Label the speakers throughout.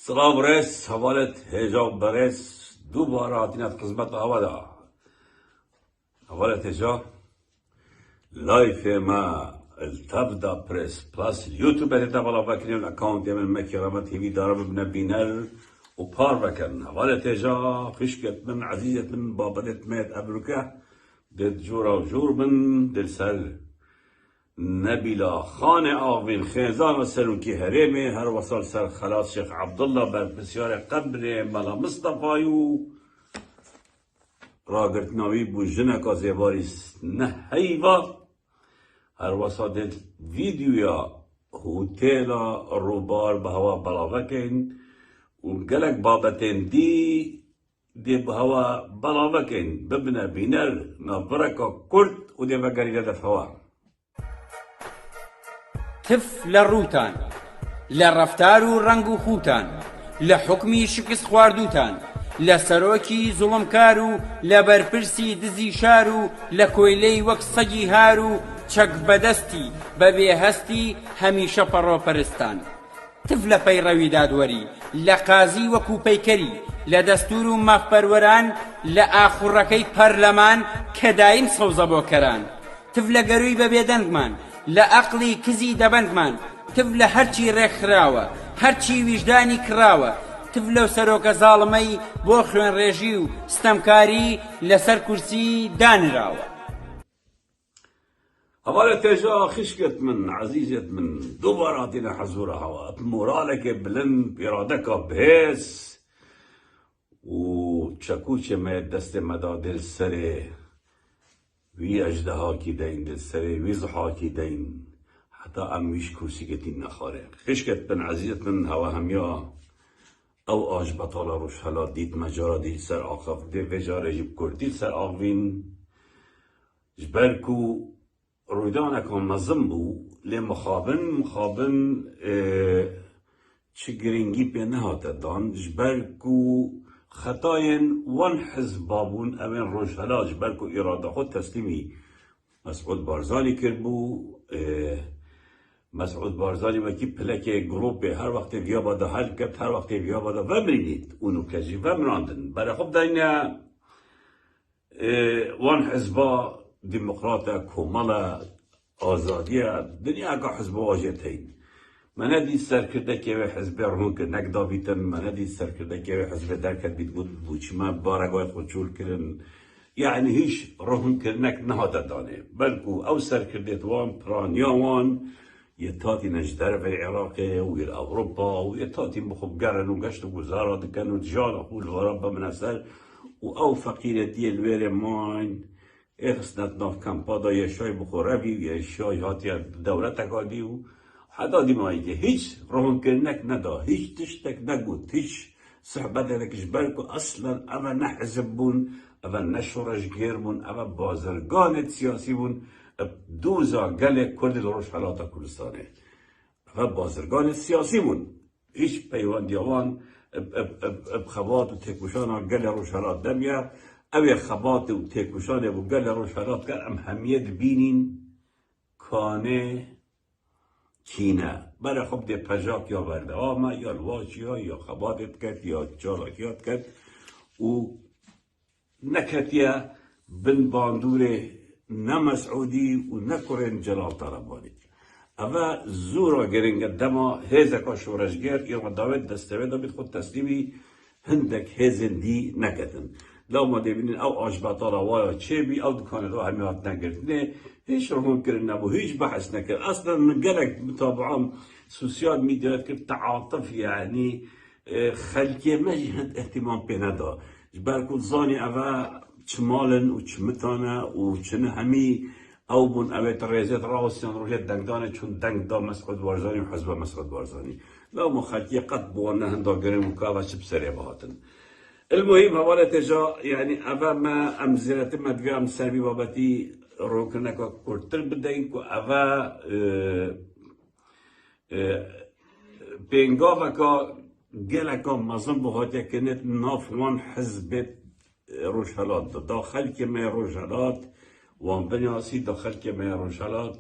Speaker 1: سلام رس حوالت هجاب برس دوباره آتینت قسمت آودا حوالت هجاب لایف ما التبدا برس پلاس یوتیوب تا بالا بکنیم اکاونت من مکرمه تیوی دارم ابن بینر و پار بکن حوالت هجاب خشکت من عزیزت من بابدت میت ابروکه دل جورا و جور من دل سر نبیلا خان آوین خیزان و سرونکی هریمه هر وصل سر خلاص شیخ عبدالله بر بسیار قبر ملا مصطفایو راگرت ناوی بو جنکا زیباریس نه حیوه هر وصل ویدیویا هوتیلا روبار به هوا بلاوکین و گلک بابتین دی به هوا بلاوکین ببنه بینر نبرکا کرد و دی بگریده دفعه
Speaker 2: تف لروتان لرفتارو رنگو خوتان لحكمي شكس خواردوتان لسروكي ظلمكارو لبرپرسي دزي شارو لكويلي وك سجي هارو چك بدستي ببي هستي هميشه پرو پرستان تف لپيروي دادوري لقازي وكو پيكري لدستورو مخبروران لآخركي پرلمان كدايم صوزبو كران تف لگروي ببي دنگمان لعقلي كزي دبنگمان تف لهرچي رخراوه هرچي وجداني كراوه تف لو سروك ظالمي بوخلون ريجيو ستمكاري لسر كرسي دانراوه
Speaker 1: حوالة تجا خشكت من عزيزت من دوباراتنا حزورة هوا مورالك بلند برادك بهس و چکوچ ما دست مدا دل سره وی اجدها کی دین دل سره وی زحا کی دین حتی امیش کرسی گتین نخاره خشکت بن عزیزت من هوا همیا او آج بطالا روش حالا دید مجارا دید سر آخف دی وجاره جب کردید سر آخوین جبرکو رویدان اکان مزم بو لی مخابن چه گرینگی پی نهاته دان جبرکو خطاين وان حزبابون اوين روشهلا جبركو اراده خود تسليمي مسعود بارزاني كربو مسعود بارزاني وكي پلكي گروپ هر وقت ويا بادا حل كرد هر وقت ويا بادا ومرينيد اونو كجي ومراندن برای خب داينا وان حزبا ديمقراطا كومالا آزادية دنيا اكا حزبا واجهتين من ندید سر کرده که حزب رهون کرد نکدا بیتن من ندید سر کرده که حزب درکت بیت بود بوچما بارگاه خود چول کردن یعنی هیچ رهون کردنک نهاده دانه بلکو او سر کرده وان پرانیا وان یه تاتی نجدر به العراق و یه اوروپا و یه تاتی مخوب گرن و گشت و گزارا دکن و جان اخول ورابا من اثر و او فقیر دی الویر ماین اخصنت ناف کمپادا یه شای بخوروی و یه شای هاتی دولت اکادی و حدا دیمایی که هیچ رهون کرنک ندا هیچ تشتک نگود هیچ صحبت لکش برکو اصلا اما نحزب بون اما نشورش گیر بون اما بازرگان سیاسی بون دوزا گل کرد لروش حالاتا کلستانه اما بازرگان سیاسی بون هیچ پیوان دیوان بخوات و تکوشان گل روش حالات دمیا اوی خبات و تکوشان و گل روش حالات کن ام همیت بینین کانه کینه برای خب ده پجاک یا برده آمه یا الواجی ها یا خباتت کرد یا جالاکیات کرد و نکتیه بن باندور نمسعودی و نکرن جلال طلبانی اما زورا گرنگ دما هزکا شورشگر یا داوید دستوید دابید خود تسلیمی هندک هزن دی نکتن لو ما دبینین او آجباطالا وایا چه بی او دکانه دو همیات نگردنه هیچ رهون کرد نبو هیچ بحث نکرد اصلا من قلق متابعام سوسيال ميديا كنت تعاطف يعني خلقي ما جهد اهتمام بندا جبالكو زاني أبا شمالن وشمتانا وشن همي او بون اوه تريزت راوسيان روشت دنگدانه چون دنگ دا مسعود بارزاني وحزب مسعود بارزاني لا ما خلقي قد بوانا هندا گرم وكاوه چه بسرية بهاتن المهم حوالة تجا يعني أبا ما أمزيرت مدوية أم سربي بابتي روكنكا كورتر بدين كو أبا بينغافكا جلكا مظن بهاتي كانت ناف وان حزب روشالات داخل كما روشالات وان بنياسي داخل كما روشالات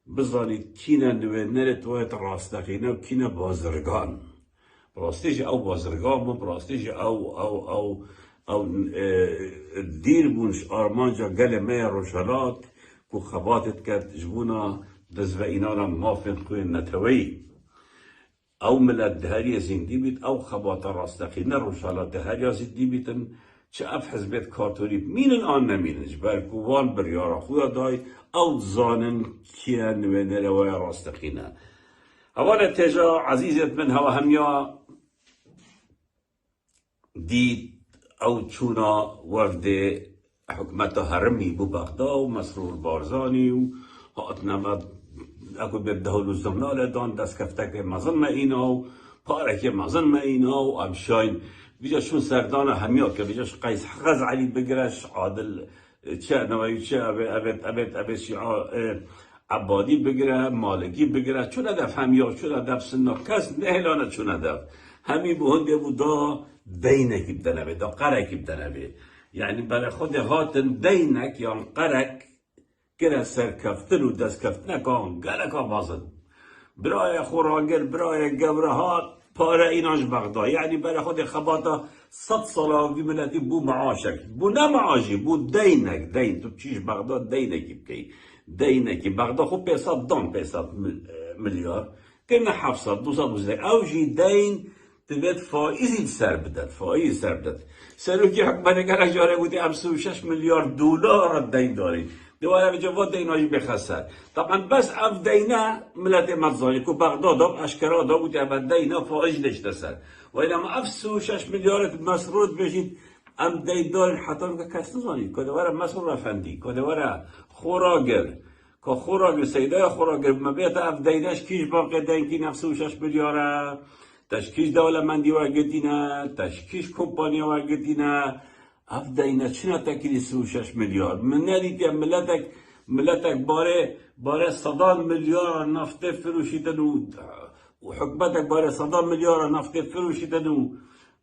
Speaker 1: بزاني كينا نوه نرت ويت راستقينا وكينا بازرگان براستیج او بازرگان بون براستیج او دیر بونش آرمانجا گل می روشالات کو خباتت کرد جبونا دز و اینا را مافن خوی نتوی او ملت دهری زندی بید او خبات راستقینه روشالات دهری زندی بیتن چه اف حزبت کارتوری مینن آن نمیننش برکوان بریارا خویا دای او زانن کیا نوینه روی راستقینه اولا تجا عزیزت من هوا همیا دید او چونا وفد حکمت هرمی بو بغدا و مسرور بارزانی و هات نمد اکو بدهول الزمنال دان دست کفتک مزن ما اینا و پارک مزن ما اینا و امشاین بیجا شون سردان همیا که بیجاش قیس حقز علی بگرش عادل چه نوایی چه ابد شیعا عبادی بگره مالکی بگره چون هدف همیا چون هدف سنا کس نهلانه چون هدف همی به هنده بودا دینک بدنه دا قرک بدنه یعنی برای خود هاتن دینک یا قرک گره سرکفتن و دست کفتن کان گلک آبازن برای خوراگر برای گورهات پاره ایناش بغدا یعنی برای خود خباتا 100 ساله وی ملتی بو معاشک بو نه معاشی بو دینک دین تو چیش بغدا دینکی بکی دینکی بغدا خوب 500 میلیارد که نه 700 200 او جی دین تبت فائزی سر بدد فائز سر بدد سروکی حکمت اگر اجاره بودی 36 میلیارد دلار دین داری دواره به جواد دینایی بخسر طبعا بس اف دینا ملت مزاری که بغداد اشکرا دا بودی اف دینا فائز نشته سر و اینما اف 36 میلیارد مسرود بشید ام دین دارین حتی که کس نزانید که دواره مسرور افندی که دواره خوراگر که خوراگر سیده خوراگر مبیت اف دیناش کیش باقی دین کی 96 میلیاره تشکیش دولمندی وارگتینه تشکیش کمپانی وارگتینه اف دینا چنا تکیلی 36 میلیارد من ندیدی ملتک باره 100 میلیارد نفت فروشیدن و حکمتک باره 100 میلیارد نفت فروشیدن و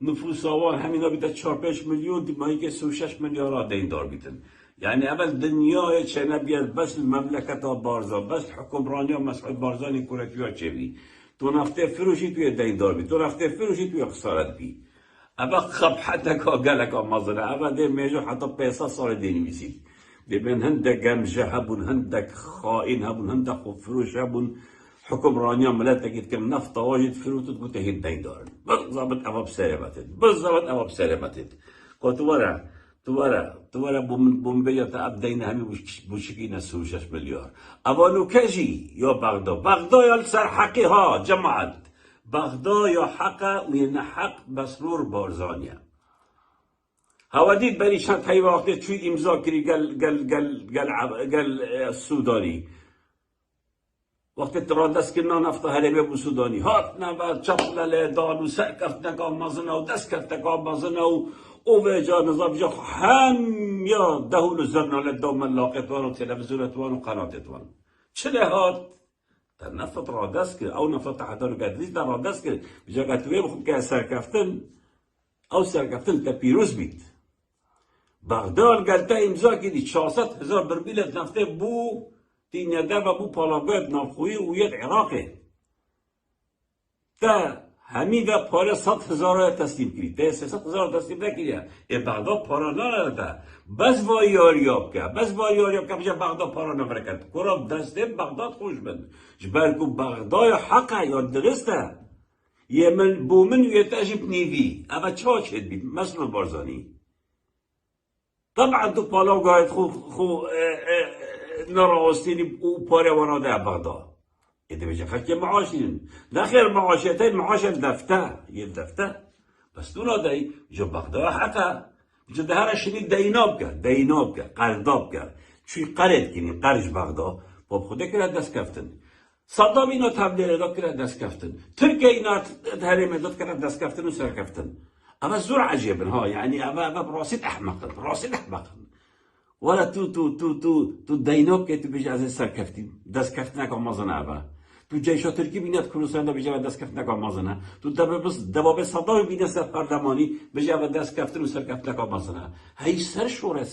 Speaker 1: نفوس آوان همینا بیده 4-5 میلیون دیمایی که 36 میلیارد دین دار بیتن یعنی اول دنیای چه نبید بس مملکت ها بارزا بس حکمرانی ها مسعود بارزانی کورکی ها چه بی تو نفته فروشی توی دین دار بی تو نفته فروشی توی خسارت بی اما خبحتک ها گلک ها مزنه اما ده میجو حتی 500 سال دینی میسید ببین هندک گمجه هبون هندک خائن هبون هندک خوب فروش هبون حکمرانی ها ملتکید که نفت واجد فروتت بوده هید دین دارن بالضبط اواب سلامتید که تواره بومبیت ابدین همی بوشکین 36 میلیارد اوانو کجی یا بغدا یا سر حقی ها جماعت بغدا یا حق و یه حق مسرور بارزانیه هوادید بری چند های وقتی توی امضا کری گل سودانی وقتی ترا دست کننا نفت هرمه بو سودانی هات نبا چپلل دانو سر کفت نکام مزنه و دست کفت نکام مزنه و او جا نظام جا هم یا دهول زرنال دوم لاقتوان و تلویزیونتوان و قناتتوان چله هات در نفت را دست کرد او نفت تحتانو قدریز در را دست کرد بجا قطوه بخود که سرکفتن تا پیروز بید بغداد گلتا امضا کردی 400,000 برمیل نفته بو تینیده و بو پالاگویت نافخویی و ید عراقه تا همین و پاره 100,000 تسلیم کرد تا 300,000 تسلیم نکرد بغداد پاره نرده بس وایاریاب که بجا بغداد پاره نبرکت کرد دسته بغداد خوش بند جبرکو بغداد حقه یا درسته یه من بومن یه تجیب نیوی اما چاچ هد بید مسئول بارزانی طبعا تو پالاگویت خو نراستینی او پاره وراده بغداد ایده بشه خلقی معاشین نخیر معاشیتین معاش یه دفته بس دو نادهی جو بغداد حقا جو ده هر شنید دیناب کرد قرداب کرد چوی قرد کنی قرج بغداد باب خوده کرد دست کفتن صدام اینا تبلیغ داد کرد دست کفتن ترکیه اینا تحریم داد کرد دست کفتن و سر کفتن اما زور عجیبن ها یعنی اما براسید احمقن ولا تو دیناب که تو بیجه از سر کفتیم دست کفتن اکا مازنه اما تو جیشا ترکی بینید کروسان دا بیجه و دست کفتن اکا مازنه تو دباب صدام بینید سر پردمانی بیجه و دست کفتن و سر کفتن اکا مازنه هی سرشور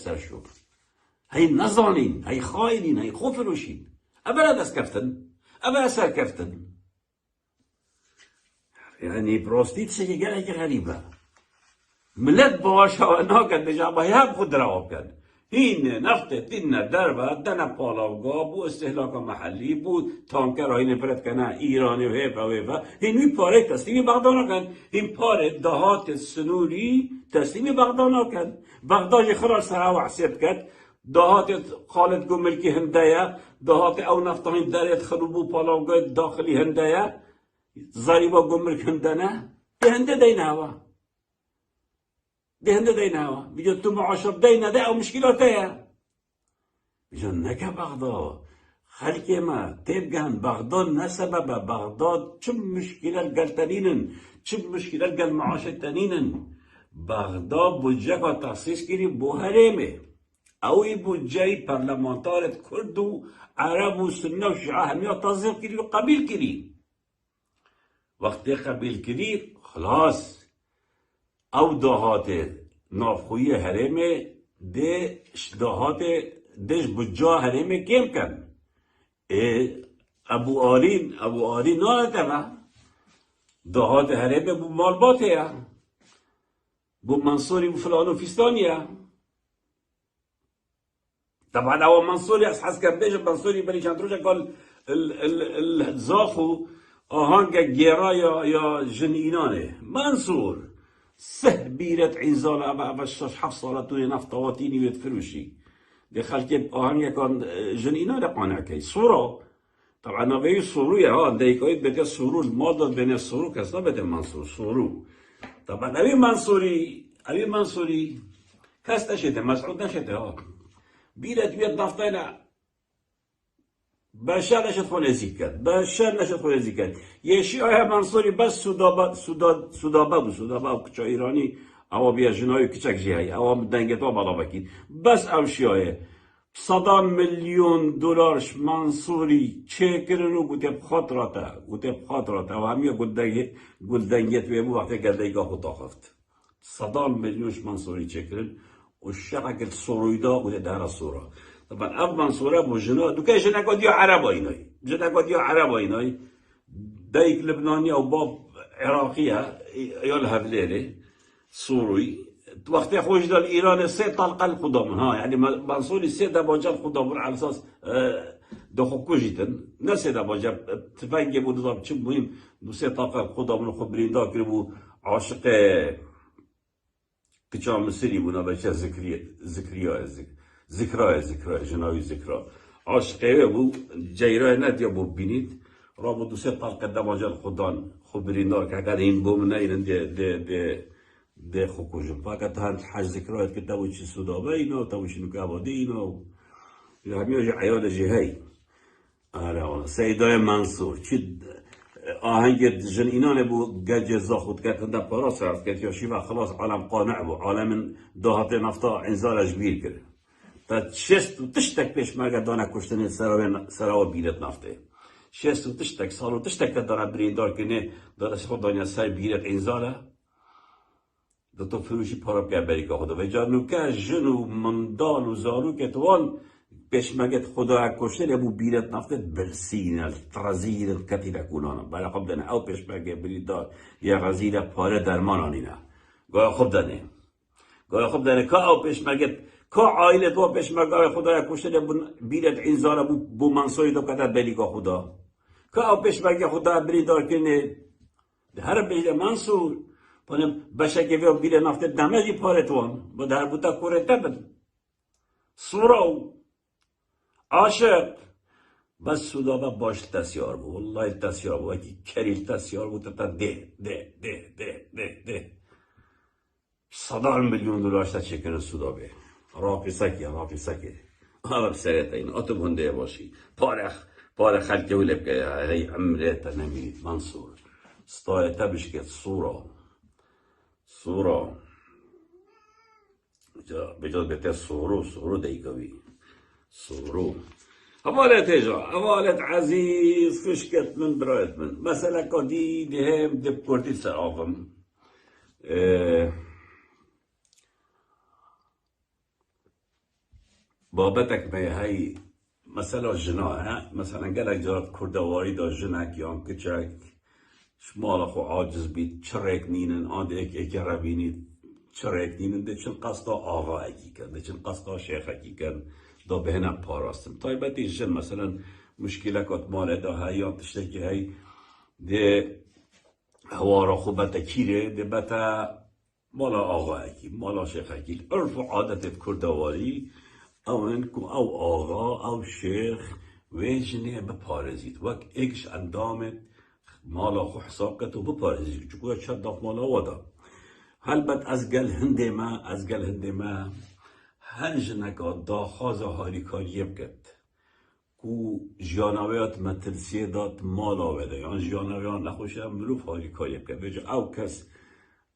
Speaker 1: هی نزانین هی خائنین هی خوفروشین اما دست کفتن اما سر کفتن يعني بروستيت سيجي قالك غريبة ملت باش ها ناكد بجابه هم خود رواب کرد هین نفت دین دربه دن پالاوگا بو استهلاک محلی بو تانکر های نفرت کنه ایرانی و هیفا هین وی پاره تسلیم بغداد نکن هین پاره دهات سنوری تسلیم بغداد نکن بغداد خرار سرا وحسیب کرد دهات خالد گملکی هندیه دهات او نفت هین درت خروبو پالاوگا داخلی هندیه زریبا گملک هندنه به هنده دین هوا ده هنده دينا هوا بيجو تو معاشر دينا ده او مشكلاتها بيجو نكا بغداد خلقي ما تبقى بغداد نسبب بغداد چم مشكلة قلتنين چم مشكلة قل معاشر تنين بغداد بوجه تخصيص كري بو هرمه او بوجه برلمانتارت كرد و عرب و سنة و شيعة همية تنظيم كري و قبيل كري وقت قبيل كري خلاص او دهات نافخوی حرمه دهات دش بجا حرمه کم کن ابو آرین نه تمام دهات حرمه بو مالباته یا بو منصوری بو فلان و فیستانیه طبعا او منصوری از حس کردش منصوری بری چند روزه قال الزاخو آهنگ گیرا یا جن اینانه منصور سه بيرت عنزال أبا الشاش حفص صالتوني نفطواتيني ويتفروشي دي خلقي آهنگ كان جنينا لقانع كي صورة طبعا نبي صورو يا ديكويت بده صورو الماضي بين الصورو كسا بده منصور صورو طبعا أبي منصوري كاس نشده مسعود نشده بيرت بيت نفطينا بشار نشد خونه زیکت بشار نشد خونه زیکت یه شیعه منصوری بس سودابه و کچا ایرانی اما بیا جنای کچک جیهی اما دنگت ها بالا بکید بس او شیعه $100 میلیون منصوری چه کرن و گوته بخاطراته و همیا گلدنگت بیمو وقتی گلدنگا خود آخفت $100 میلیون منصوری چه کرن و شقق سرویدا گوته در سورا طبعا اب منصوره بو جنا دو که جنا قد یا عرب اینای دایک لبنانی او باب عراقیه یا الهبلیله سوری وقتی خوش دال ایران سه طلقه القدامن ها يعني منصوري سه دباجه القدامن على اساس دخو كوجيتن نسي دباجه تفنگ بود نظام چه مهم دو سه طلقه القدامن خبرين دا كربو عاشق كچا مصري بونا بچه ذکرای جناوی ذکرا عاشقه بو جیرای ندیا بو بینید را بو دو سه طلقه دماجل خودان خبرین دار که اگر این بوم نایرن ده خوکوشن فقط هند حج ذکرایت که تاویچی سودابه اینا تاویچی نکاباده اینا همیو جه عیال جهی سیدای منصور چی آهنگ جن اینانه بو گج زاخود کرد کنده پارا صرف کرد یا شیوه خلاص عالم قانع بو عالم دهات نفتا انزالش بیر کرد تا شست و تشتک پیش مرگه دانه کشتن سراو بیرت نفته شست و تشتک سال و تشتک دانه بریندار کنه دانه خود دانه سر بیرت انزاله دو تو فروشی پارا بکر بری که خدا و جانو که جن و مندال و زارو که توان پیش مرگت خدا کشتن ابو بیرت نفته برسین الترزیر الکتیل کنانه برای خب دانه او پیش مرگه بریندار یا غزیر پاره درمان آنینه گاه خوب دانه که او پیش مرگت که عائله تو پیش مرگه خدا کشتن بیرت انزال بو منصوری دو کدر بلی که خدا که او پیش مرگه خدا بریندار کنه هر بیده منصور پنم بشه که بیره نفته دمجی پارتوان با در بودا کوره تبن سورو عاشق بس سودابه باش تسیار بود والله تسیار بود اکی کریل تسیار بود تا ده $100 میلیون تا چکن سودابه راقی سکی آب سریعت این آتو بنده باشی پاره خلقه و لبکه هی عمره تا نمید منصور ستایته بشکت سورا بجاد بهتر سورو دیگوی سورو حوالت عزیز فشکت من برایت من مثلا کدی دهم دب کردی سرافم بابتك ما هي مثلا جنا مثلا قالك جرات كردواري دا جنك يان كچك شمال خو عاجز بید چرک نینن آده ایک ربینید چرک نینن ده چون قصدا آقا اکی کن ده چون قصدا شیخ اکی کن دا بهنم پاراستم تایبتی جن مثلا مشکله کات مال دا هایی تشتکی هی ده هوارا خو بتا کیره ده بتا مالا آقا اکی مالا شیخ اکی عرف و عادت کردواری او انکو او آقا او شیخ ویجنه بپارزید وک ایکش اندامت مالا خو حساب کت و بپارزید چکو چند داف مالا ودا هل بد از گل هنده ما هنج نکا دا خواز هاری کاری بکد کو جیانویات مترسیه داد مالا وده یعنی جیانویان نخوشه مروف هاری کاری بکد بجا او کس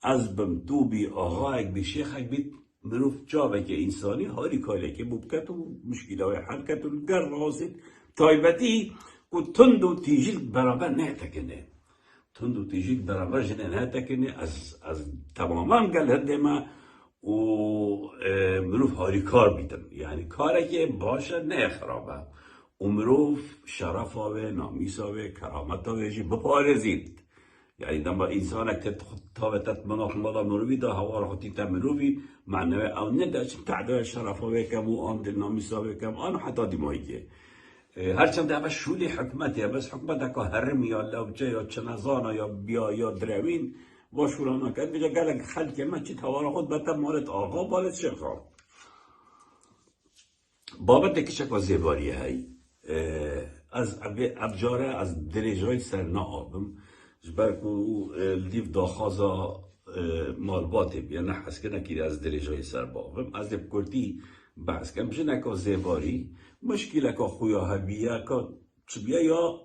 Speaker 1: از بم تو بی آقایک بی شیخک بید مروف جاوه که انسانی هاری کاری که بکد و مشکله های حل کد و گر راسید تایبتی کو تند و تیجیل برابر نه تکنه تند و تیجیل برابر جنه نه تکنه از تماما گل هنده ما و مروف هاری کار بیدن یعنی کاری که باشه نه خرابه و مروف شرف آوه نامیس آوه کرامت آوه جی بپارزید یعنی دنبا انسان اکتر تاوتت مناخ مالا مروفی دا هوا را خودی تا مروفی معنوه او نده چون تعدای شرف آوه کم و آن دل نامیس آوه کم آن حتی دیمایی که هرچند ده بس شولی حکمتیه بس حکمت اکا هرم یا لوجه یا چنزانا یا بیا یا دروین با شورانا کرد بجا گلک خلک من چی توارا خود بتا مالت آقا بالت شیخا بابت کشک و زیباریه هی از ابجاره از دریجای سر نا آبم جبرکو لیف داخازا مالباته بیا نه حس که نکیری از دریجای سر بابم از لیف کردی بحث کم بجا نکا زیباری مشکل که خویا هبیه که چبیه یا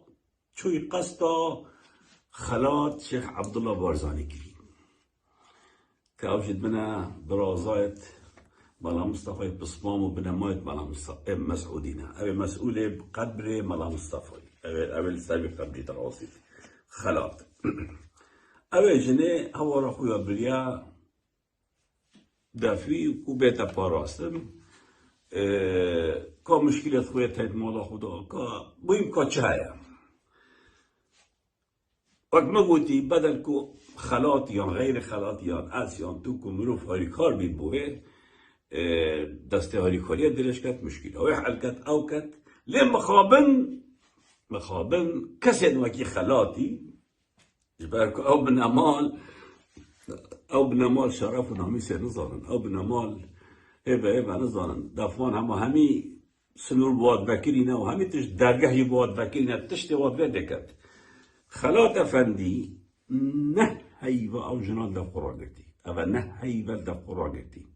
Speaker 1: چوی قصدا خلات شیخ عبدالله بارزانی کری که اوجد بنا برازایت مالا مصطفی بسمام و بنمایت مالا مسعودینه اوه مسئول قبر مالا مصطفی اوه سبب قبری تراصیف خلات اوه جنه هوا را خویا بریا دفی و بیتا پاراستم که مشکلت خویت هید مولا خدا که بویم که چه هیا وقت مگوتی بدل که خلات یا غیر خلات یا از یا تو که مروف هاری کار بید بوه دسته هاری کاریت دلش کت مشکل اوه حل کت او کت لیم مخابن کسی نوکی خلاتی جبر که او بنامال شرف و نامیس نزانن او بنامال ایبه نزانن دفعان همی سنور بواد بکرینه و همی تش درگهی بواد بکرینه تشتی واد ویده کت خلات افندی نه هیو او جنان دف قرآن گرتی او نه هیو دف قرآن گرتی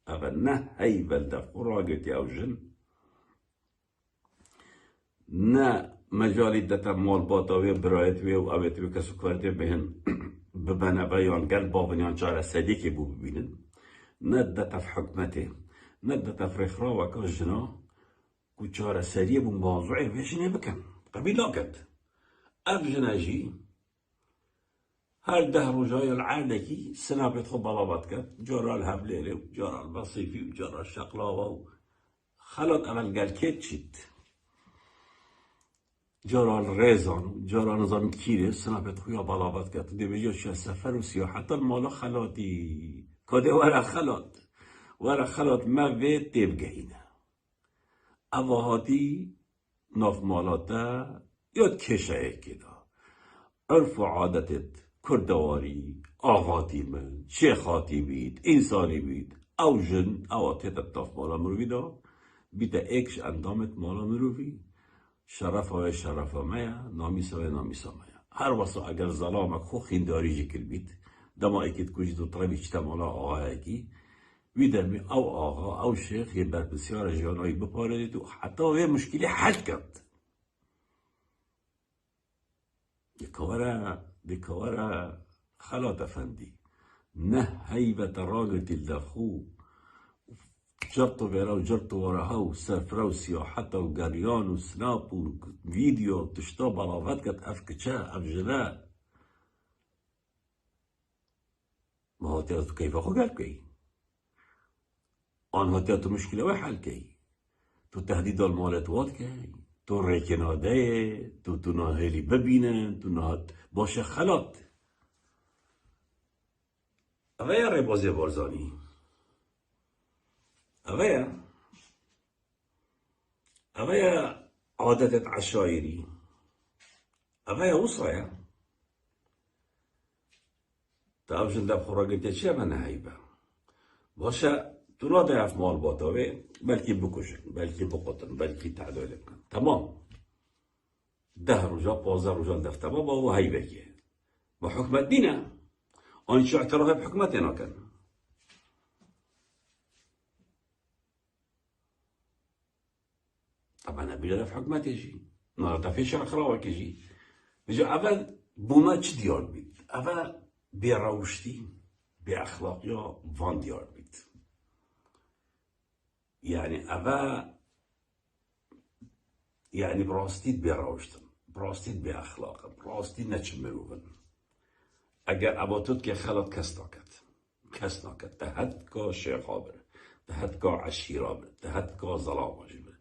Speaker 1: او نه هیو دف قرآن گرتی او جن نه مجالی دتا مال باتاوی برایت وی و اویت وی کسو کرده بهن ببنه بیان گل بابنیان چاره سدی که بو ببینن نه دتا في حکمته نه دتا في رخرا وکا جنا کو چاره سدی بو موضوعی ویشنه بکن قبیلا کد اف جناجی هر ده رجای العادكي سنابت خب بلابات كات جرى الهبليلي وجرى البصيفي وجرى الشقلاوة خلط عمل قال كيتشيت جرى الريزان جرى نظام كيري سنابت خويا بلابات كات دي بيجو شو سفر وسياحة المالا خلاطي كده ورا خلاط ما بيت تبقى هنا أواهاتي ناف مالاتا ياد كشه كده عرف و عادتت کردواری آغاتی من شیخاتی بید انسانی بید او جن او تیتت مالا مروی دا بیتا ایکش اندامت مالا مروی شرف های شرف مایا نامیس های نامیس مایا هر واسه اگر ظلامک خو خینداری جکل بید دما ایکت کجید و طربی چتا مالا آقا اکی ویدمی او آقا او شیخ یه بر بسیار جانایی بپاردید و حتی وی مشکلی حل کرد دكورا خلات افندي نه هيبة راجل الدخو جرتو بيرا وجرتو وراهو سافرا وسياحتا وقريان وسناب وفيديو تشتو بلافات كت افكتشا افجلا ما هو تياتو كيف اخو قال كي ان هو تياتو مشكلة وحل كي تو تهديد المالات واد كي تو رکناده تو ناهلی ببینن تو نهاد باشه خلات اوه ربازی بارزانی اوه عادتت عشایری اوه وصايا تابشن دب خوراگت چه من هیبه باشه تو را درف مال باتاوه بلکی بکشن بلکی بقتن بلکی تعدایل کن تمام 10 روزا 15 روزا دفته با و هیبه که با حکمت دینه آن شو اعتراف بحكمته ناكن طبعا بلا في حكمته شي نارتا في شرق راوك يجي بيجي اول بوما چه ديار بيت اول بيروشتي باخلاقيا فان ديار بيت يعني اول يعني براستيت بيروشتن براستيت باخلاق براستيت نچمروفن اگر اباتوت که خلات کس ناکد دهد که شیخابر دهد که عشیرابر دهد که ظلام واجبه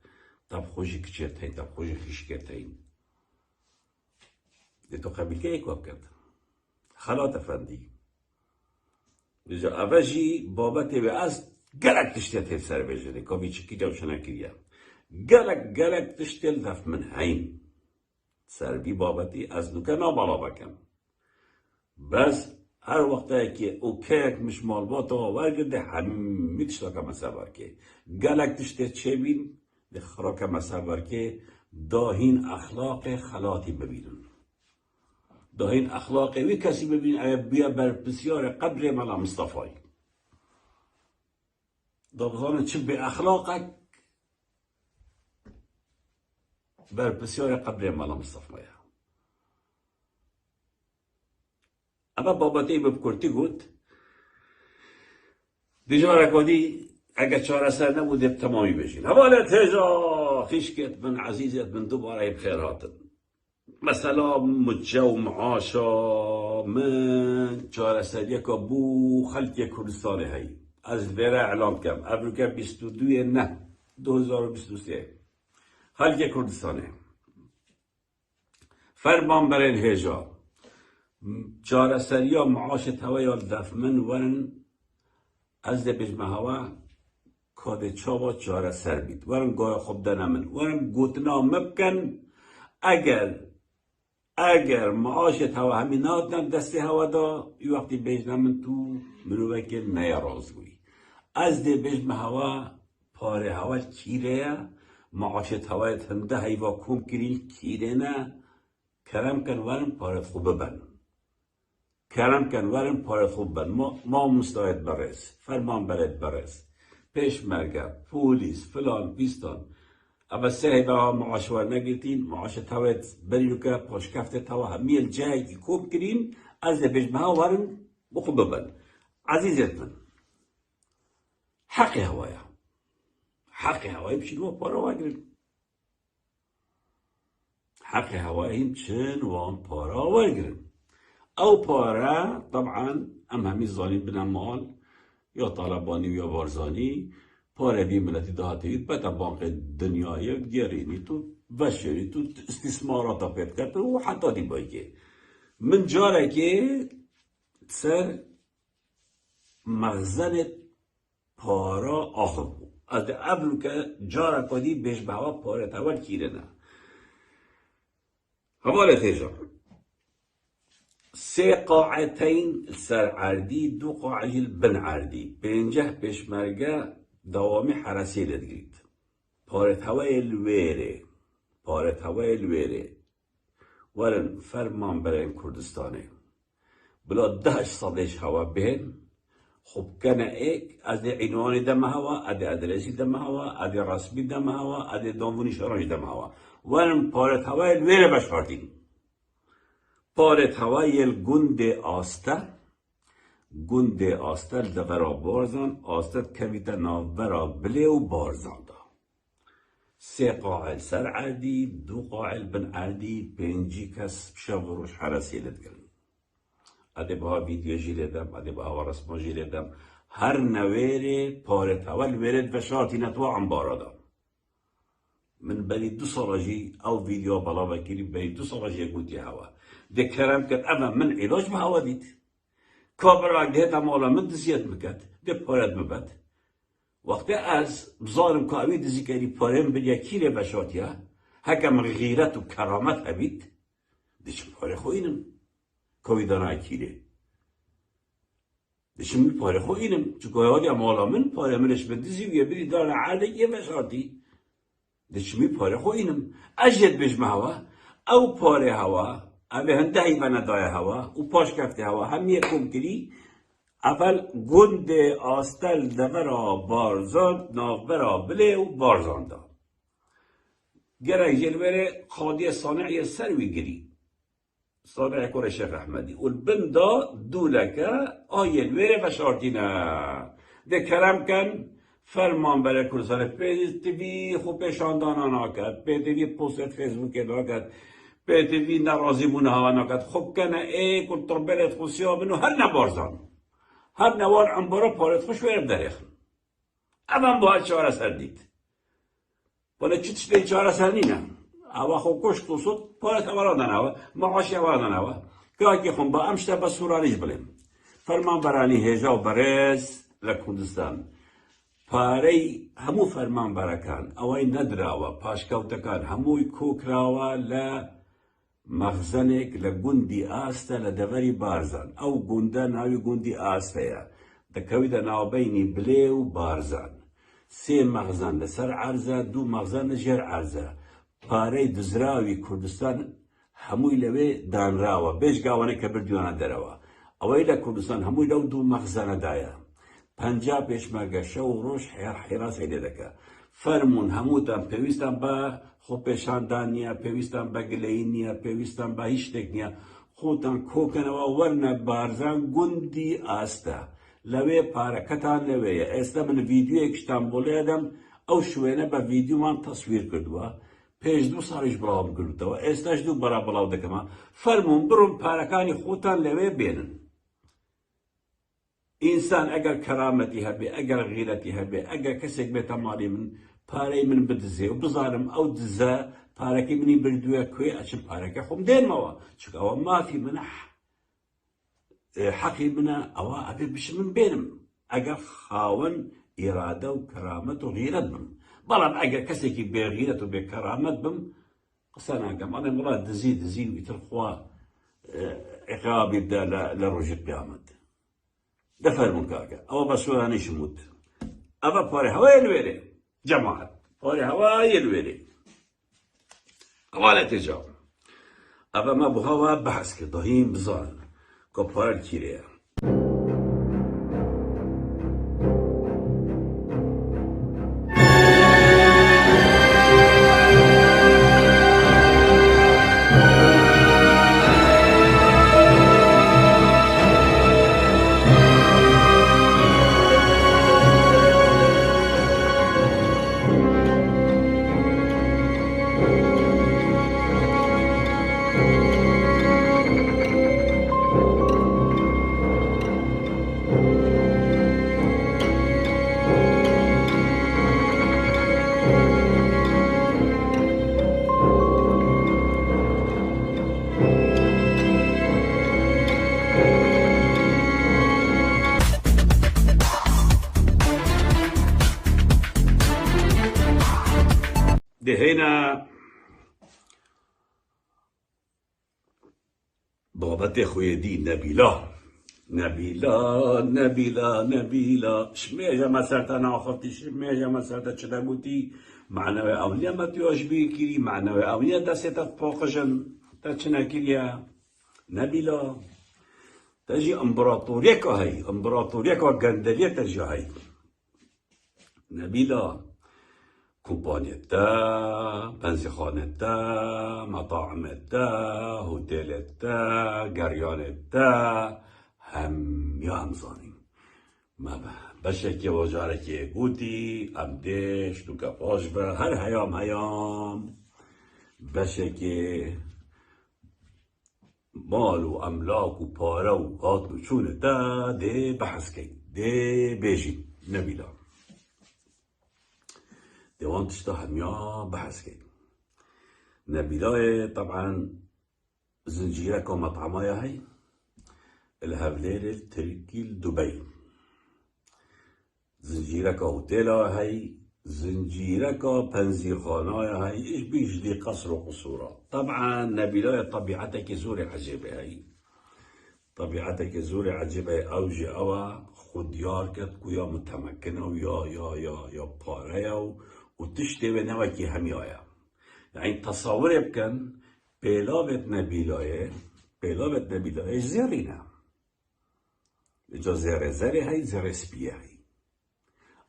Speaker 1: تب خوشی کچرتین تب خوشی خیشکرتین ده تو قبیل که یک واب کرد خلات افندی بجا اوجی بابت به از گلک تشتیل تیل سر بجنه که بیچه کی جوشنه کریه گلک تشتیل دف من هین سر بی بابتی از نوکه نابالا بکن بس هر وقتی که او که مش مالبات آورگرده همین تشتاکه مسابر که گلک تشته چه بین ده خراکه مسابر که داهین اخلاق خلاتی ببینن داهین اخلاق وی کسی ببین بیا بر بسیار قبر ملا مصطفی دابزانه چه به اخلاقک بر بسیار قبر ملا مصطفی اما بابتی ببکرتی گود دیجا رکادی اگه چاره سر نبوده تمامی بشین حوالت هجا خیشکت من عزیزت من دوباره بخیراتن مثلا مجه و معاشا من چاره سر یکا بو خلق کردستان هی از ویره اعلام کم ابرو که 22 نه 2023 خلق کردستانه فرمان برین هجا چاره سریا معاش تویا دفمن ورن از ده بجمه هوا کاده چاوا چاره سر بید ورن گاه خوب دنمن ورن گوتنا مبکن اگر معاش توا همین نادن دستی هوا دا ای وقتی بجنه من تو منوه که نیارازگوی از ده بجمه هوا پاره هوا کیره معاش توا تنده هیوا کم کرین کیره نه کرم کن ورن پاره خوبه بن کرم کن ورن پاره خوب بن ما مستعد برس فرمان برد برس پیشمرگه پولیس فلان بیستان اما سه با معاشور نگیرتین معاش تاوت بریو که پاشکفت تاو همیل جایی که کوب کرین از بجمه ها ورن بخوب ببن عزیزت من حق هوایی بشین و پارا وگرن حق هوایی چن وان پارا وگرن او پاره طبعا همین ظالم بنا مال یا طالبانی یا بارزانی پاره بی ملتی دهاتیت بتا باقی دنیای گرینی تو بشری تو استثمارات پیدا کرد و حتی دی بایی که من جاره که سر مغزن پارا آخر بود از ده ابلو که جاره کدی بیش بهوا پاره تاول کیره نه حوالت هجا سه قاعتين سر عردي دو قاعي بن عردي بينجه بيشمرقه دوامي حرسي لدقيت بارت هواي الويري ورن فرمان برين كردستاني بلا 10 صديش هوا بهن خب كان ايك ادي عنواني دم هوا ادي ادرسي دم هوا ادي رسمي دم هوا ادي داموني شراني دم هوا ورن بارت هواي الويري بشارتين پارت هوای گند آسته دورا بارزان آستت کویتا ناورا بله و بارزان دا سه قاعل سر عردی دو قاعل بن عردی پنجی کس شوروش حرسی لدگرن اده بها ویدیو جیلیدم اده بها رسما جیلیدم هر نویره پارت هوال ورد و شارتی نتوا عن بارا دا من بری 2 سالاجی او ویدیو بالا وکیلی بری 2 سالاجی گوتی هوا ده کرم کرد اما من علاج به هوا دید کابرا گهت مالا من دزیت میکرد ده پارد مبد وقتی از بزارم که اوی دزی کردی پارم بلیا کیره بشاتیا هکم غیرت و کرامت هبید دشم پاره خوینم کوی دانای کیره دشم پاره خوینم چون یادی مالا من پاره منش بدزی و بری دانه عرده یه بشاتی دشمی پاره خوینم اجد بجمع هوا او پاره هوا اوه هندهی بنا دای هوا و پاش کفته هوا همیه کم کری اول گند آستل دورا بارزان نافبرا بله و بارزان دا گره جلوره خادی صانعی سروی گری صانع کور شیخ احمدی و البندا دولکه آیلوره بشارتینا ده کرم کن فرمان برای کردستان تیوی خوب پیشاندانا ناکد تیوی پوست فیسبوک ناکد تیوی نرازی مونه هوا ناکد خوب کنه ای کل تربلت خوصیا بنو هر نبارزان هر نوار انبارا پارت خوش ورم دریخن اما باید چهار سر دید ولی چی تشتی چهار سر نینه اوا خو کشت و سود پارت اولا دنوا معاشی اولا دنوا که اگه خون با امشتا با سورالیش بلیم فرمان برانی هجا و برز لکردستان پاره همو فرمان برکان اوای ندراوه پاشکوتکان هموی کوکراوه مخزنك لجندي آستا لدوري بارزان أو جندان أو جندي آستا دكويدا ناو بيني بليو بارزان سي مخزن لسر عرزة دو مخزن لجر عرزة باري دزراوي كردستان هموي لوي دان راوة بيش قاواني كبر ديوانا دراوة اويلا كردستان هموي لو دو مخزن دايا پنجاب پیش مرگه شو روش حراس هیده دکه فرمون هموتان پیوستان با خوب پیشاندانیا پیوستان با گلینیا پیوستان با هیچ تکنیا خودتان کوکن و ورنه بارزان گندی آستا لوی پارکتان لوی استا من ویدیو اکشتان بولیدم او شوینه با ویدیو من تصویر کردوا پیش 2 سالش بلاو کردوا استاش دو برا بلاو دکما فرمون برون پارکانی خودتان لوی بینن انسان اگر کرامتی هبه اگر غیرتی هبه اگر کسی بیت مالی من پاره من بدزه و بزارم او دزه پاره کی منی بردوه کوی اچم پاره که خم دین موا چون او ما فی منح حقی منه او ابي بش من بینم اگر خاون اراده و کرامت و غیرت بم بلام اگر کسی کی به غیرت و به کرامت بم قصانا کم انا مراد دزی ويترخوا عقاب يبدا لرجع قيامت دفر من كاكا أو بسوراني شموت أبا باري هواي الويري جماعة باري هواي الويري أولا تجاو أبا ما بهوا بحث كضهيم بزان كبار الكيريا هنا بابت خوی دی نبیلا شمیجا مسرتا ناخفتی شمیجا مسرتا چدا بوتی معنوی اولیا ما تیوش بی کری معنوی اولیا دستا پاقشن تا چنا کریا نبیلا تجي امبراطورية كهي امبراطورية كجندلية ترجعي نبيلا كومبانيتا بنزخانتا مطاعمتا هوتيلتا جريانتا هم يا همزاني ما بشكي وجاركي قوتي امدش تو كفاش به هر هيام بشكي مال و املاک و پاره و قاتل و چونه دا ده بحث کن ده بیجی نبیلا دوان تشتا همیا بحث كي نبيلاي طبعا زنجيرك ومطعمايا هاي الهفليل التركي دبي زنجيرك هوتيلا هاي زنجيرك بنزيرخانايا هاي ايش بيش دي قصر وقصورة. طبعا نبيلاي طبيعتك زوري عجيبة هاي طبيعتك زوري عجيبة اوجي اوا خوديار كت كويا متمكنة ويا باريا وتشتي بنوكي هميايا. يعني تصوري بكن بيلابت نبيلاي زيرينا جا زيري هاي زيري سبيه هاي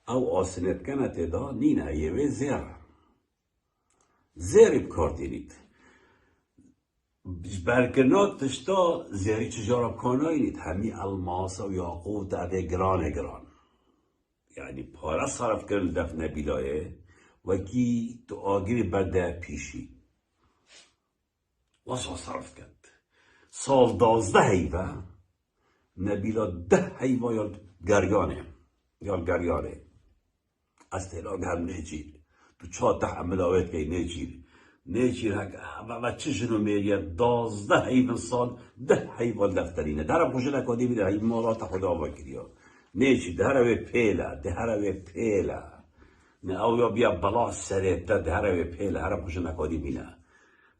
Speaker 1: او آسنت كانت دا نينا يوي زيري بكاردينيت بركنات تشتا زيري تجارة بكاناينيت همي الماسا و ياقوت اوه گران يعني پارا صرف کرن دف نبیلایه وكي تو آگیری برده پیشی واسا صرف کرد سال 12 هیوه نبیلا 10 هیوه یا گریانه از تلاگ هم نجیر تو چا تحمل آوید که نجیر و چشنو میریه 12 هیوه سال 10 هیوه دفترینه درم خوشه نکادی بیده هیوه مالات خدا باکری ها نجیر ده هره پیله نه او یا بیا بلا سریعتا ده هره پیله هرم خوشه نکادی بینه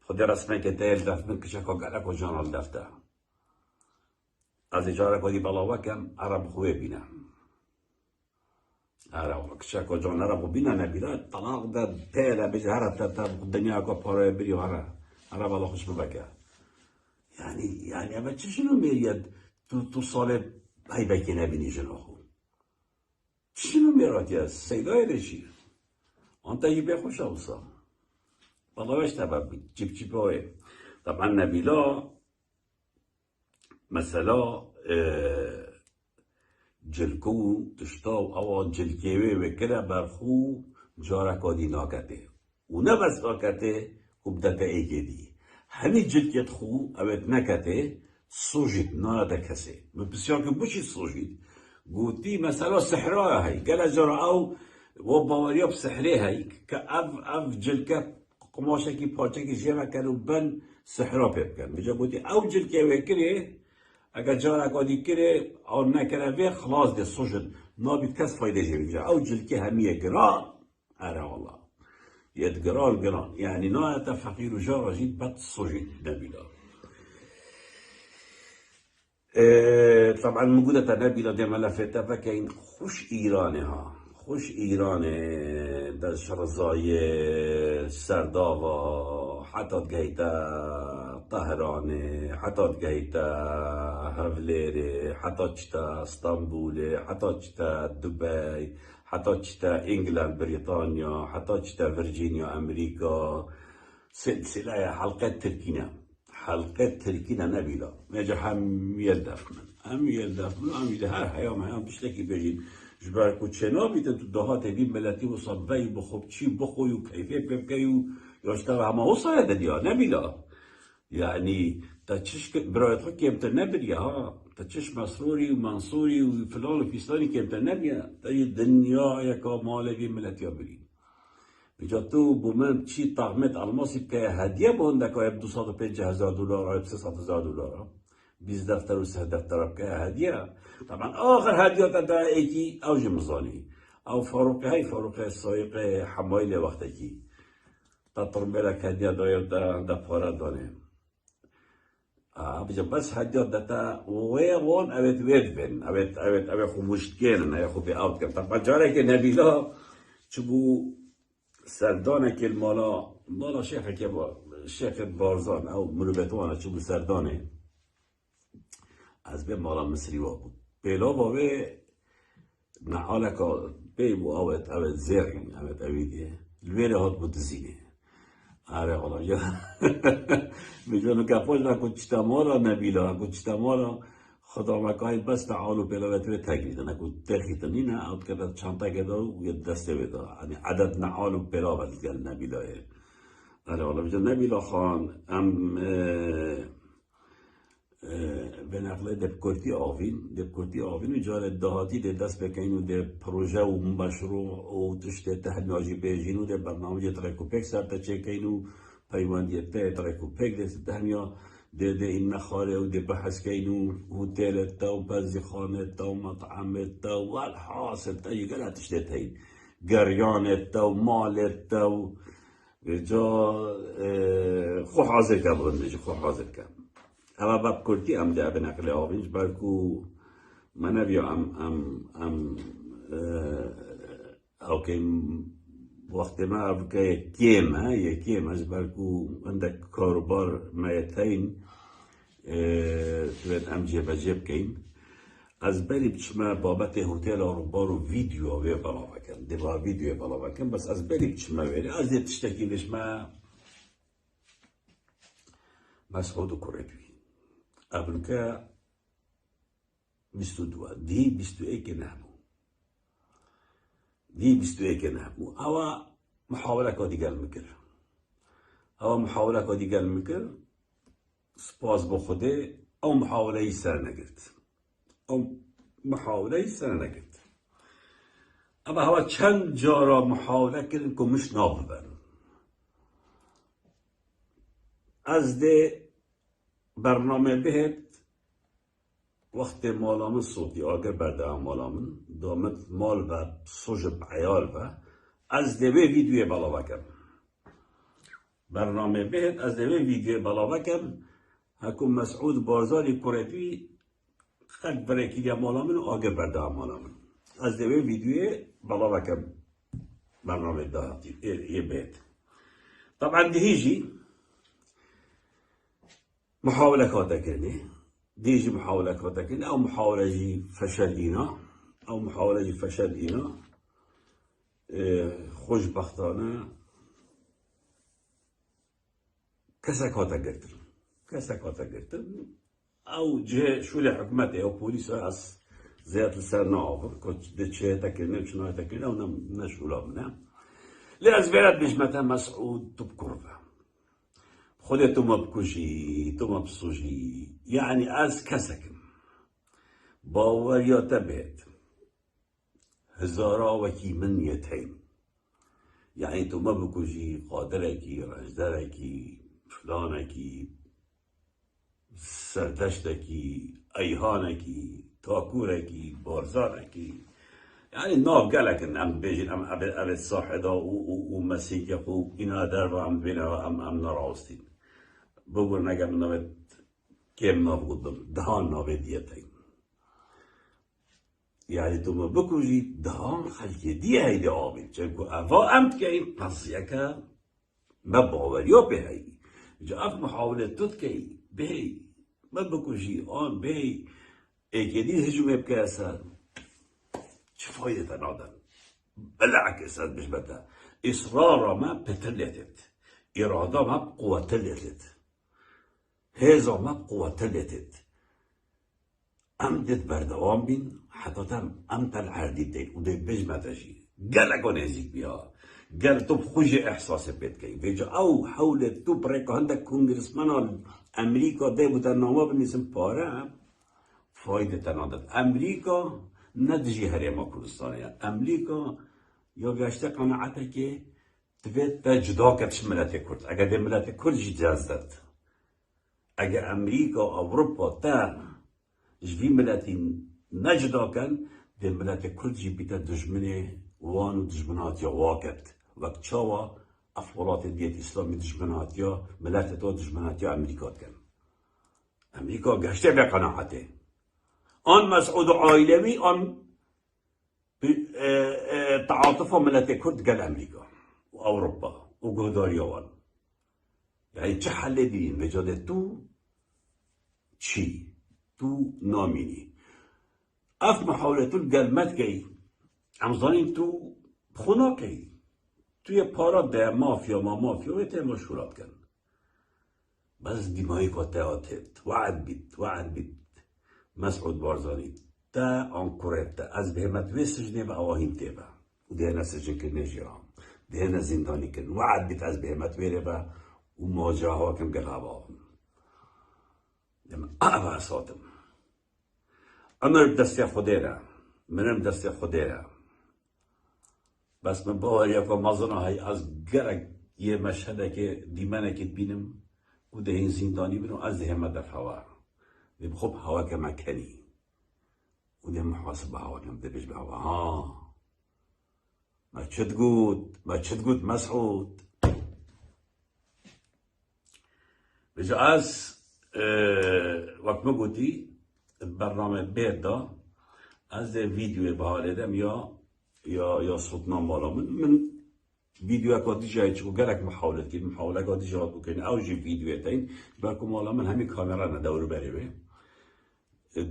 Speaker 1: خودی رسمه که تیل دفت من کشه که گلک و جانال دفته از اجاره کدی بلا وکم عرب خوبه بینه عرب کشه که جان عرب بینه نبیده طلاق ده پیله بجه هره تا دنیا که پاره بری و هره بلا خوش ببکه یعنی اما چشنو میرید تو سال هی بکی نبینی جنو خو چشنو میراتی از سیدای رشیر آنتا یه بخوش اوسا بلاوش تبب بید چیپ های طبعا نبیلا مثلا جلکو تشتاو اوان جلکیوه وکره برخو جارکادی ناکته و نه بس ناکته وبدتا ایگه همین جلکت خو اوید نکته سوجید ناده کسی بسیار که بوشی سوجید گوتی مثلا سحرای هی گل جرا او و باوریا بسحری هی که اف جلکه قماشه کی پاچه کی جمع کنو بن سحرا پیب کن بجا گوتی او جلکه وکره اگر جارا کادی کره او نکره وی خلاص ده سوجد نابید کس فایده جوی بجا او جلکه همیه گران اره والله ید گران يعني نايتا فقير وجارة جيد بات سوجد نبيلا طبعا موجودة نبيلا دي ملفتة فكاين خوش إيراني در شرزاي سرداوا حتى تجيتا طهران حتى تجيتا هفليري حتى تجتا اسطنبول حتى تجتا دبي حتى تجتا انجلند بريطانيا حتى تجتا فرجينيا امريكا سلسلة حلقات تركينا نبيلا نجا هم يلدف هر هيام بشتكي بجين جباركو تشنابي تنتو دهات دي ملتي وصبي بخوب چي بخوي وكيفية بكيو ياشتغل هما وصايا دنيا نبيلا يعني تشش برايت خو كيمتا نبريا ها تشش مسروري ومنصوري وفلان وفيستاني كيمتا نبيا تاي الدنيا يكا مالي دي ملتي برين بجا تو بومن چي طغمت الماسي بكي هدية بهندك ويب $250,000 ويب $600,000 20 دفتر و 3 دفتر بكي هدية طبعا آخر هدية تا ايكي او جمزاني او فاروقي السايق حمايل وقتكي تطرمبلك هدية داير دا پارا دانه بجا بس هدية داتا ويغون اويت ويدفن اويت خو مشتكين اويت خو بي اوت كم طبعا جارك نبيلا چبو سردانه که مالا شیخ بارزان او مروبتوانه چبو سردانه از به مالا مصری وا بود بلا باوه نحالکا بیبو اوت زیرین اوت اویدیه الویره هات بود زینه آره حالا یا میجونو کپاش نکو چتا مالا نبیلا نکو چتا مالا خدا مکای بس تعالو بلاوت به تگرید نکو ترخیت نینه اوت کرد چانتا کدا و یه دسته بدا یعنی عدد نعالو بلاوت گل نبیلاه آره حالا بجا نبیلا خان ام به نقل دبکرتی آوین و جال دهاتی ده دست بکنین و ده پروژه و مشروع و تشت تهناجی بیجین و ده برنامه ترکوپک سر تا چکین و پیواندی ترکوپک ده تهنیا ده این نخاره و ده بحث کین و هوتل تا و بزی خانه تا و مطعم تا و الحاصل تا یگل تشت تین گریان تا و مال تا و جا خو حاضر که بندش خو حاضر که اما باب کردی ام ده بنقل آوینج بلکو من بیا ام او که وقت ما او که کیم از بلکو عندك کاروبار مایتین توید ام جیب کیم از بری بچما بابت هتل اروپا رو ویدیو آوی بالا بکن دیوار ویدیو بالا بکن بس از بری بچما ویری از ده تشتکیلش ما مسعود کردوی ابرکا 22 دی 21 نهبو اوا محاولة کادی گل مکر سپاس بخوده او محاوله سر نگرد اما هوا چند جارا محاوله کردن که مش ناببن از ده برنامه بهت وقت مالامن صوتی آگر برده مالامن دامت مال و سوژب عیال و از دوی ویدیوی بالا بکم برنامه بهت از دوی ویدیوی بالا بکم هکو مسعود بارزاری کردوی خلق برای که مالامن آگر برده مالامن از دوی ویدیوی بالا بکم برنامه دهاتی یه بهت طبعا دهیجی محاولة كاتا كرني ديجي محاولة كاتا كرني أو محاولة جي فشل إينا خوش بختانه كسا كاتا قرتن أو جه شو حكومته أو بوليس أس زيادة السر نعوفر كنت دتشي تكرني وشنو تكرني أو نشولا منها لأزبيرات بجمتها مسعود تبكرفه خودت تو مبکشی تو مبسوشی یعنی از کسکم باوریات بید هزارا وکی من یتیم یعنی تو مبکشی قادرکی رجدرکی فلانکی سردشتکی ایهانکی تاکورکی بارزانکی يعني نوع قالك ام بيجي ام ابد صاحدا ومسيك اخو انا در ام بينا ام نراستين بقول نگم نوید کم نبودم دهان نویدیتیم یعنی تو ما بکوژی دهان خلقی دیه هیده آبید چنکو افا امت که این قصیه که ما باوریا بهی جا اف محاوله تود که بهی ما بکوژی آن بهی ایکیدی هجومه بکه اصلا چه فایده تنادن بالعکس از بشبته اصرار ما بتلتت اراده ما قوتلتت هزا ما قوتلتت امدت بردوام بین حتی تم امتل عردی دید و دید بجمتشی گلگو نزیک بیا گل تو خوش احساس بید که بیجا او حول تو برای هندک کنگرسمنان امریکا ده بودن نامه بنیسم پاره فایده تنادت امریکا ندجی هرما کردستانه امریکا یا گشته قناعته که دوید تا جدا کتش ملت کرد اگر ده ملت کرد جاز داد اگر امریکا اوروپا تا جوی ملتی نجدا کن ده ملت کرد جی بیتا دجمنه وان و دجمنات یا واکت وقت چاوا افولات دیت اسلامی دجمنات یا ملت تو دجمنات یا امریکا کن امریکا گشته به قناعته آن مسعود عائلوی آن تعاطف ملت کرد قال امریکا و اوروپا و گهداریوان یعنی چه حل دیدین وجاده تو چی تو نامینی اف محاولتو قلمت کی همزانین تو خونه کی توی پارا ده مافیا و ته مشهورات کن بس دیمایی که تهاتت وعد بیت مسعود بارزانی تا آنکورت از بهمت و سجنه و آواهیم تیبا و دهنا سجن کنه جیرام دهنا زندانی کن وعد بیت از بهمت ویره با و مواجهه ها کم گلابا دم أبا صوتم عمر بدستي خديرة منم دستي خديرة بس من باور يكو مازنه هاي از گرگ یه مشهده که دیمنه که بینم و ده این زندانی بینم از ده همه در هوا دیم خب هوا که مکنی و ده محاسبه هوا کم ده بیش به هوا ما چد گود مسعود بجا از وقت ما گوتی برنامه بید دا از ده ویدیو بحاله دم یا صوتنام بالا من ویدیو اکادی جایی چکو گرک محاولت کن محاوله اکادی جایی بکنی او جی ویدیو تاین باکو مالا من همین کامرا ندور بری بی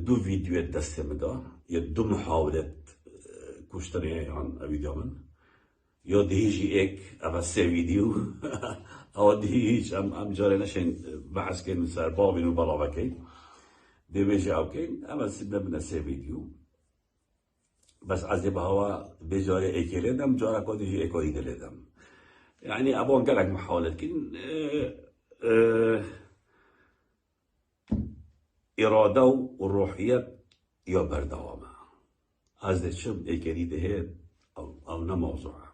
Speaker 1: دو ویدیو دستم دا یا دو محاولت کشتنی هان ویدیو من یا دهیجی ایک اما سه ویدیو او دهیج ام جاره نشین بحث کن سر بابین و بالا بکن دیویجی او کن اما سبب سه ویدیو بس از به هوا بجاره اکیلدم جاره کدیجی اکوری دلیدم یعنی ابون گرگ محاولت کن اراده و روحیت یا بردوامه از ده چم اکیری دهید او نه موضوعه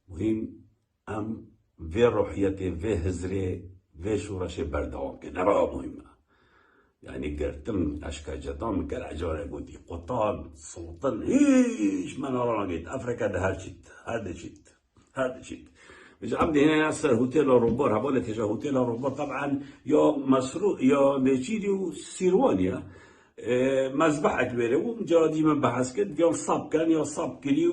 Speaker 1: مهم ام و روحیت و هزره و شورش بردوام که نبا مهمه يعني قرتم أشكا جدام قرع جوري قودي قطان سلطان هيش من أرانا قيت أفريقيا ده هذا شيت مش عمدي هنا يصير هوتيل أوروبا هبالة تجا هوتيل أوروبا طبعا يا مسروق يا نيجيري وسيروانيا مذبحة كبيرة ومجادي من بحث كد يا صاب كان يا صاب كلي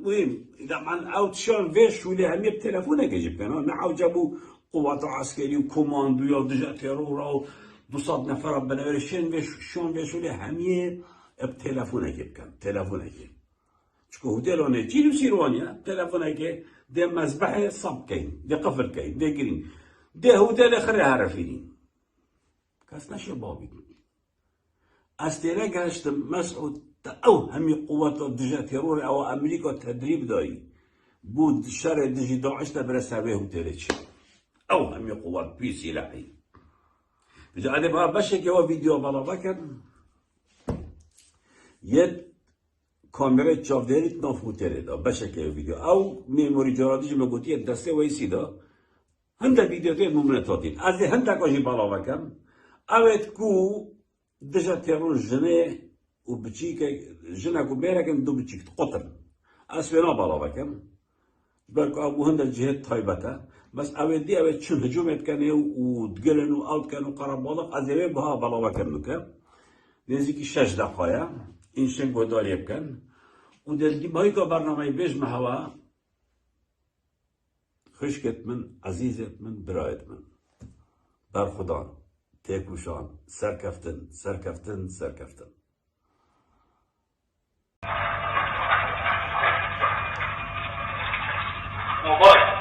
Speaker 1: وين طبعا أوت شان فيش ولي هم بتلفونك يجيب كانوا نعو جابوا قوات عسكري وكوماندو يا دجا تيرورا 200 نفر بنویشن و شون بشوله همیه اب تلفونه که بکن تلفونه که چکو هتلونه چیلو سیروانیا تلفونه که ده مذبح صب کین ده قفل کین ده گرین ده هتل خره حرفینین کس نشه بابی استیره گشتم مسعود او همی قوات دجا ترور او امریکا تدریب دایی بود شر دجی داعش تبرسه به هتل چی او همی قوات بی سلاحی بجانب ها باشه که و ویدیو بالا بکن یه کامره چاودریت ناف هوتره دا باشه که ویدیو او میموری جرادیج مگوتی دسته ویسی دا هنده ویدیو تید ممنه تاتین از ده هنده کاشی بالا بکن اوید کو دجا تیرون جنه و بچیک جنه کو بیرکن دو بچیک قطر اسفنا بالا بکن بلکه ابو هند الجهات طيبته بس اودي اود شن هجومت كان وتقلن واوت كانوا قرب بالغ ازيبه بها بلاوه كانوكا نزيكي 6 دقايق این شنگ وداری بکن و درگی باید که برنامه بیش محوا خشکت من عزیزت من برایت من بر خدا تکوشان سرکفتن
Speaker 3: موبایل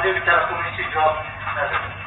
Speaker 3: bir tane komünist cevap nerede?